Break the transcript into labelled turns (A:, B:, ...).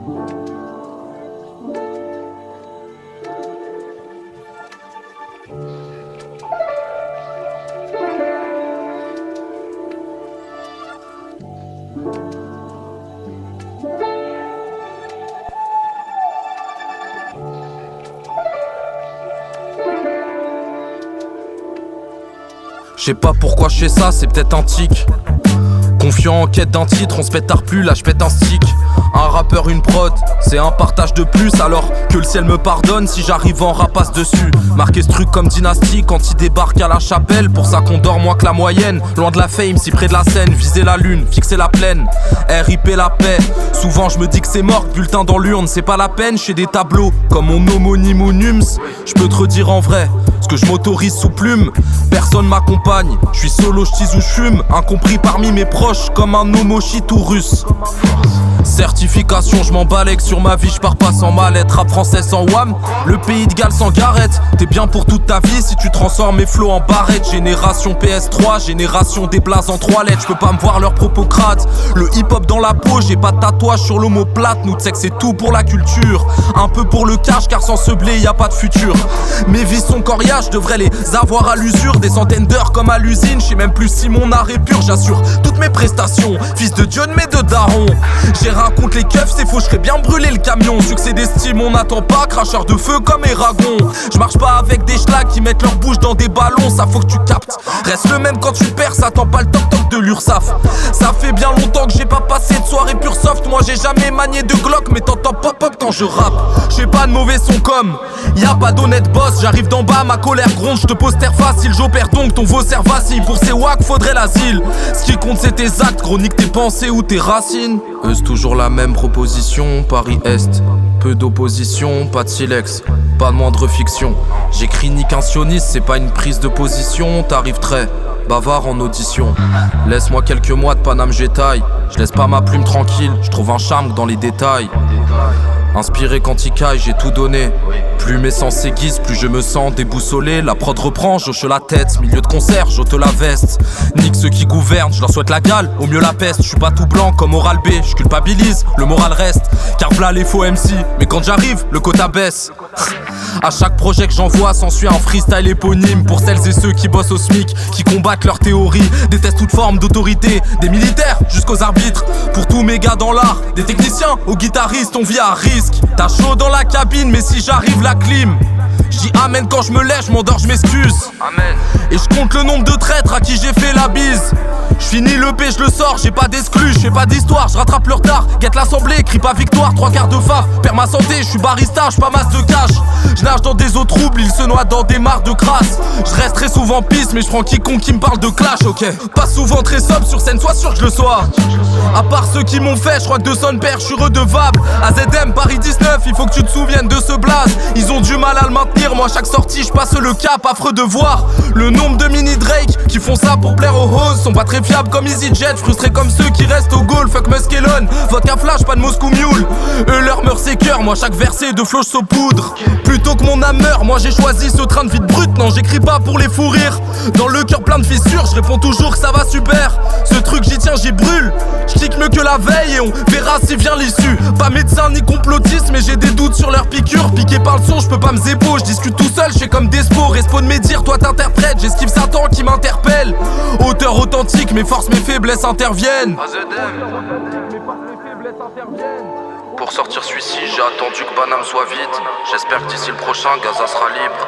A: Je sais pas pourquoi je fais ça, c'est peut-être un tic. Confiant en quête d'un titre, on se pète plus, là je pète un stick. Un rappeur, une prod, c'est un partage de plus. Alors que le ciel me pardonne si j'arrive en rapace dessus. Marquer ce truc comme dynastie quand il débarque à la chapelle. Pour ça qu'on dort moins que la moyenne. Loin de la fame, si près de la scène. Viser la lune, fixer la plaine. RIP la paix. Souvent je me dis que c'est mort, bulletin dans l'urne, c'est pas la peine. J'fais des tableaux comme mon homonyme ou Nums. J'peux te redire en vrai ce que je m'autorise sous plume. Personne m'accompagne, je suis solo, j'tise ou j'fume. Incompris parmi mes proches comme un homochi tout russe. Certification, je m'emballe sur ma vie, je pars pas sans mal-être. Rap français sans wham, le pays de Galles sans Garrett. T'es bien pour toute ta vie si tu transformes mes flots en barrette. Génération PS3, génération des blazes en 3 lettres. Je peux pas me voir leurs propos crades. Le hip-hop dans la peau, j'ai pas de tatouage sur l'omoplate. Nous t'sais que c'est tout pour la culture, un peu pour le cash car sans ce blé y a pas de futur. Mes vies sont coriaces, je devrais les avoir à l'usure. Des centaines d'heures comme à l'usine, je sais même plus si mon art est pur. J'assure toutes mes prestations, fils de Dieu de mes deux darons. J'ai raconte les keufs, c'est faux, j'serais bien brûlé le camion. Succès d'estime, on n'attend pas, cracheur de feu comme Eragon. Je marche pas avec des schlags qui mettent leur bouche dans des ballons, ça faut que tu captes. Reste le même quand tu perds, ça attend pas le toc-toc de l'URSSAF. Ça fait bien longtemps que j'ai pas passé de soirée pure soft. Moi j'ai jamais manié de Glock, mais t'entends pop-pop quand je rappe. J'ai pas de mauvais son comme, y'a pas d'honnête boss. J'arrive d'en bas, ma colère gronde, j'te pose terre facile. J'opère donc ton veau vacille. Pour ces wack, faudrait l'asile. Ce qui compte c'est tes actes, chronique tes pensées ou tes racines. Eux c'est toujours la même proposition, Paris-Est. Peu d'opposition, pas de silex, pas de moindre fiction. J'écris ni qu'un sioniste, c'est pas une prise de position. T'arrives très bavard en audition. Laisse-moi quelques mois de Paname Jetaille. Je laisse pas ma plume tranquille, je trouve un charme dans les détails. Inspiré quand il caille, j'ai tout donné. Plus mes sens s'aiguisent, plus je me sens déboussolé. La prod reprend, j'hoche la tête. Milieu de concert, j'ôte la veste. Nique ceux qui gouvernent, je leur souhaite la gale, au mieux la peste. Je suis pas tout blanc comme Oral B, je culpabilise, le moral reste. Car v'là les faux MC, mais quand j'arrive, le quota baisse. À chaque projet que j'envoie s'ensuit un freestyle éponyme. Pour celles et ceux qui bossent au SMIC, qui combattent leur théorie, détestent toute forme d'autorité. Des militaires jusqu'aux arbitres, pour tous mes gars dans l'art. Des techniciens aux guitaristes, on vit à risque. T'as chaud dans la cabine, mais si j'arrive la clim. J'dis amen quand je me lève, je m'endors, je m'excuse. Amen. Et je compte le nombre de traîtres à qui j'ai fait la bise. J'finis le P, je le sors, j'ai pas d'exclus, j'fais pas d'histoire, je rattrape le retard. Guette l'assemblée, crie pas victoire, 3/4 de phare. Perds ma santé, je suis barista, j'pas masse de cash. Je nage dans des eaux troubles, il se noie dans des mares de crasse. Je reste très souvent piste, mais je prends quiconque qui me parle de clash, ok. Pas souvent très sobre sur scène, sois sûr que je le sois. À part ceux qui m'ont fait, je crois que de son père, je suis redevable. AZM, Paris 19, il faut que tu te souviennes de ce blaze. Ils ont du mal à le maintenir, moi à chaque sortie, je passe le cap, affreux de voir le nombre de mini Drake qui font ça pour plaire aux hoes. Sont pas très fiables comme EasyJet, frustrés comme ceux qui restent au goal. Fuck Muskelon, vodka flash, pas de Moscou Mule. Eux leur meurt c'est cœur, moi chaque verset de flow je saupoudre. Plutôt que mon âme meurt, moi j'ai choisi ce train de vie de brut. Non j'écris pas pour les fous rires. Dans le cœur plein de fissures, je réponds toujours que ça va super. Ce truc j'y tiens, j'y brûle. J'kick mieux que la veille et on verra si vient l'issue. Pas médecin ni complotiste, mais j'ai des doutes sur leur piqûre. Piqué par le son, je peux pas me zébo, je discute tout seul, je fais comme Despo. Respo de mes dires, toi t'interprètes, j'esquive Satan qui m'interpelle. Auteur authentique, mes forces, mes faiblesses interviennent. Pour sortir celui-ci, j'ai attendu que Paname soit vide. J'espère que d'ici le prochain, Gaza sera libre.